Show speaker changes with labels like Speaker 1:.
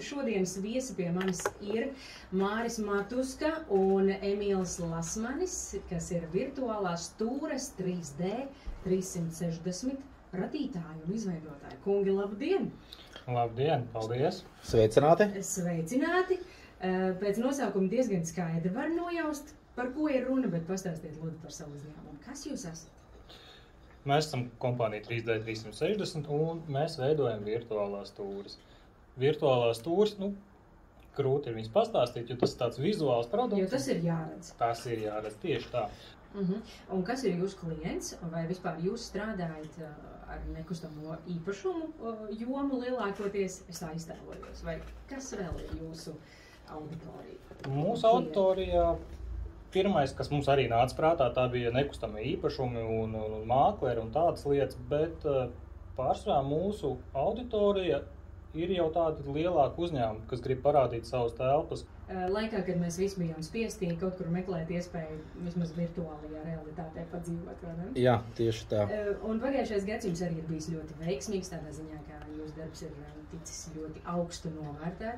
Speaker 1: Šodienas viesi pie manis ir Māris Matuska un Emīls Lasmanis, kas ir virtuālās stūres 3D 360 radītāji un izveidotāji. Kungi, labdien!
Speaker 2: Labdien, paldies!
Speaker 3: Sveicināti!
Speaker 1: Sveicināti! Pēc nosaukuma diezgan skaidri var nojaust, par ko ir runa, bet pastāstiet lūdzu par savu uzņēmumu. Kas jūs esat?
Speaker 2: Mēs esam kompānija 3D 360 un mēs veidojam virtuālās stūres. Virtuālās stūres, grūti ir viņas pastāstīt, jo tas ir tāds vizuāls produkts.
Speaker 1: Jo tas ir jāredz.
Speaker 2: Tas ir jāredz, tieši tā.
Speaker 1: Un kas ir jūsu klients? Vai vispār jūs strādājat ar nekustamo īpašumu jomu lielākoties? Es tā iztēlojos. Vai kas vēl ir jūsu auditorija?
Speaker 2: Mūsu auditorijā pirmais, kas mums arī nāca prātā, tā bija nekustamie īpašumi un mākleri un tādas lietas, bet pārsvarā mūsu auditorija ir jau tādi lielāki uzņēmumi, kas grib parādīt savas telpas.
Speaker 1: Laikā, kad mēs visi bijām spiesti kaut kur meklēt iespēju vismaz virtuālajā realitātē padzīvot, vai ne?
Speaker 3: Jā, tieši tā.
Speaker 1: Un pagājušais gads jums arī ir bijis ļoti veiksmīgs, tādā ziņā, ka jūsu darbs ir ticis ļoti augstu novērtēts.